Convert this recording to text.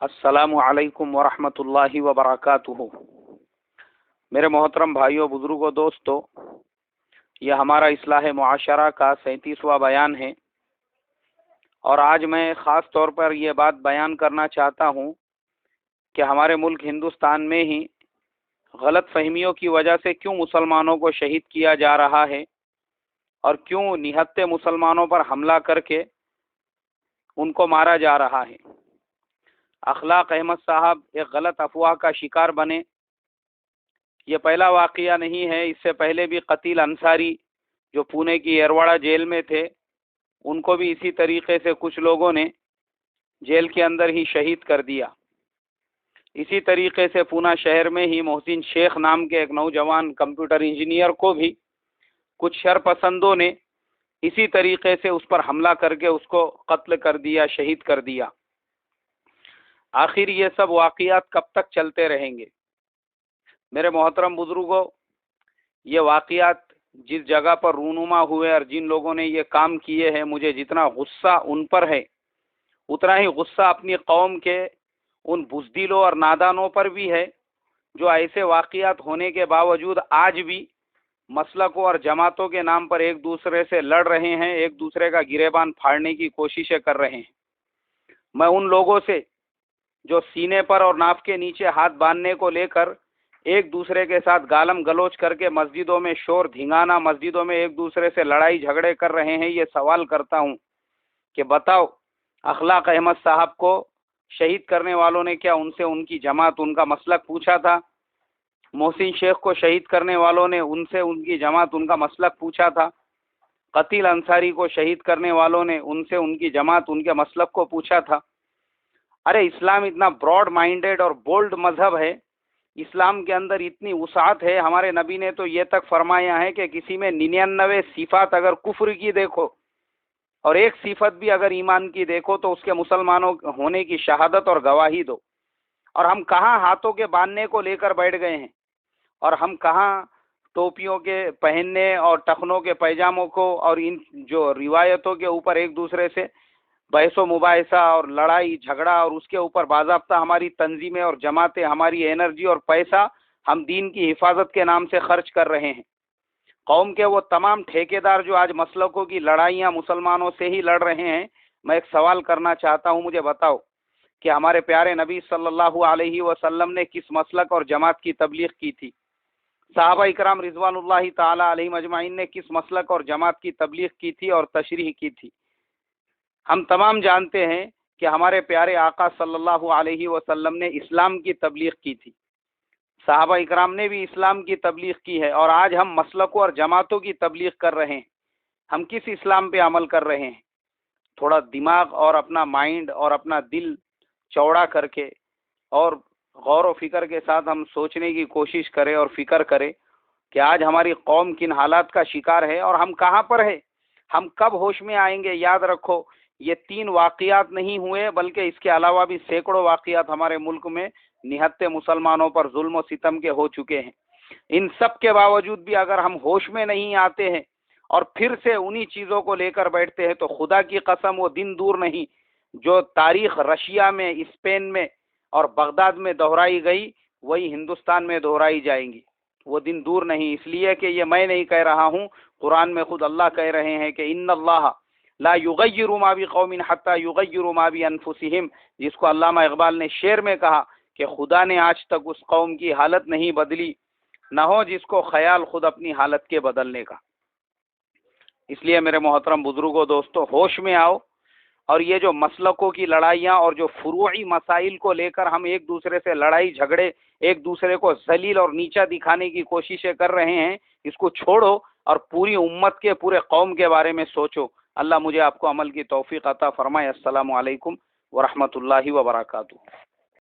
السلام علیکم ورحمۃ اللہ وبرکاتہ۔ میرے محترم بھائیوں، بزرگوں، دوستوں، یہ ہمارا اصلاح معاشرہ کا 37واں بیان ہے، اور آج میں خاص طور پر یہ بات بیان کرنا چاہتا ہوں کہ ہمارے ملک ہندوستان میں ہی غلط فہمیوں کی وجہ سے کیوں مسلمانوں کو شہید کیا جا رہا ہے، اور کیوں نہتے مسلمانوں پر حملہ کر کے ان کو مارا جا رہا ہے۔ اخلاق احمد صاحب ایک غلط افواہ کا شکار بنے۔ یہ پہلا واقعہ نہیں ہے، اس سے پہلے بھی قتیل انصاری جو پونے کی ایرواڑہ جیل میں تھے، ان کو بھی اسی طریقے سے کچھ لوگوں نے جیل کے اندر ہی شہید کر دیا۔ اسی طریقے سے پونا شہر میں ہی محسن شیخ نام کے ایک نوجوان کمپیوٹر انجینئر کو بھی کچھ شر پسندوں نے اسی طریقے سے اس پر حملہ کر کے اس کو قتل کر دیا، شہید کر دیا۔ آخر یہ سب واقعات کب تک چلتے رہیں گے؟ میرے محترم بزرگوں، یہ واقعات جس جگہ پر رونما ہوئے اور جن لوگوں نے یہ کام کیے ہیں، مجھے جتنا غصہ ان پر ہے، اتنا ہی غصہ اپنی قوم کے ان بزدلوں اور نادانوں پر بھی ہے، جو ایسے واقعات ہونے کے باوجود آج بھی مسلکوں اور جماعتوں کے نام پر ایک دوسرے سے لڑ رہے ہیں، ایک دوسرے کا گریبان پھاڑنے کی کوششیں کر رہے ہیں۔ میں ان لوگوں سے جو سینے پر اور ناف کے نیچے ہاتھ باندھنے کو لے کر ایک دوسرے کے ساتھ گالم گلوچ کر کے مسجدوں میں شور دھنگانا، مسجدوں میں ایک دوسرے سے لڑائی جھگڑے کر رہے ہیں، یہ سوال کرتا ہوں کہ بتاؤ، اخلاق احمد صاحب کو شہید کرنے والوں نے کیا ان سے ان کی جماعت، ان کا مسلک پوچھا تھا؟ محسن شیخ کو شہید کرنے والوں نے ان سے ان کی جماعت، ان کا مسلک پوچھا تھا؟ قتیل انصاری کو شہید کرنے والوں نے ان سے ان کی جماعت، ان کے مسلک کو پوچھا تھا؟ ارے اسلام اتنا براڈ مائنڈیڈ اور بولڈ مذہب ہے، اسلام کے اندر اتنی وسعت ہے۔ ہمارے نبی نے تو یہ تک فرمایا ہے کہ کسی میں 99 صفات اگر کفر کی دیکھو اور ایک صفت بھی اگر ایمان کی دیکھو تو اس کے مسلمانوں ہونے کی شہادت اور گواہی دو۔ اور ہم کہاں ہاتھوں کے باندھنے کو لے کر بیٹھ گئے ہیں، اور ہم کہاں ٹوپیوں کے پہننے اور ٹخنوں کے پیجاموں کو اور ان جو روایتوں کے اوپر ایک دوسرے سے بحث و مباحثہ اور لڑائی جھگڑا، اور اس کے اوپر باضابطہ ہماری تنظیمیں اور جماعتیں، ہماری انرجی اور پیسہ ہم دین کی حفاظت کے نام سے خرچ کر رہے ہیں۔ قوم کے وہ تمام ٹھیکیدار جو آج مسلکوں کی لڑائیاں مسلمانوں سے ہی لڑ رہے ہیں، میں ایک سوال کرنا چاہتا ہوں، مجھے بتاؤ کہ ہمارے پیارے نبی صلی اللہ علیہ وسلم نے کس مسلک اور جماعت کی تبلیغ کی تھی؟ صحابہ اکرام رضوان اللہ تعالی علیہم اجمعین نے کس مسلک اور جماعت کی تبلیغ کی تھی اور تشریح کی تھی؟ ہم تمام جانتے ہیں کہ ہمارے پیارے آقا صلی اللہ علیہ وسلم نے اسلام کی تبلیغ کی تھی، صحابہ اکرام نے بھی اسلام کی تبلیغ کی ہے، اور آج ہم مسلکوں اور جماعتوں کی تبلیغ کر رہے ہیں۔ ہم کس اسلام پہ عمل کر رہے ہیں؟ تھوڑا دماغ اور اپنا مائنڈ اور اپنا دل چوڑا کر کے اور غور و فکر کے ساتھ ہم سوچنے کی کوشش کریں اور فکر کریں کہ آج ہماری قوم کن حالات کا شکار ہے اور ہم کہاں پر ہے، ہم کب ہوش میں آئیں گے۔ یاد رکھو، یہ 3 واقعات نہیں ہوئے، بلکہ اس کے علاوہ بھی سینکڑوں واقعات ہمارے ملک میں نہتے مسلمانوں پر ظلم و ستم کے ہو چکے ہیں۔ ان سب کے باوجود بھی اگر ہم ہوش میں نہیں آتے ہیں اور پھر سے انہی چیزوں کو لے کر بیٹھتے ہیں، تو خدا کی قسم وہ دن دور نہیں جو تاریخ رشیا میں، اسپین میں اور بغداد میں دہرائی گئی، وہی ہندوستان میں دہرائی جائیں گی۔ وہ دن دور نہیں، اس لیے کہ یہ میں نہیں کہہ رہا ہوں، قرآن میں خود اللہ کہہ رہے ہیں کہ ان اللہ لا یغیر ما بقوم حتی یغیروا ما بانفسہم، جس کو علامہ اقبال نے شعر میں کہا کہ خدا نے آج تک اس قوم کی حالت نہیں بدلی، نہ ہو جس کو خیال خود اپنی حالت کے بدلنے کا۔ اس لیے میرے محترم بزرگوں، دوستوں، ہوش میں آؤ، اور یہ جو مسلکوں کی لڑائیاں اور جو فروعی مسائل کو لے کر ہم ایک دوسرے سے لڑائی جھگڑے، ایک دوسرے کو ذلیل اور نیچا دکھانے کی کوششیں کر رہے ہیں، اس کو چھوڑو اور پوری امت کے، پورے قوم کے بارے میں سوچو۔ اللہ مجھے آپ کو عمل کی توفیق عطا فرمائے۔ السلام علیکم ورحمۃ اللہ وبرکاتہ۔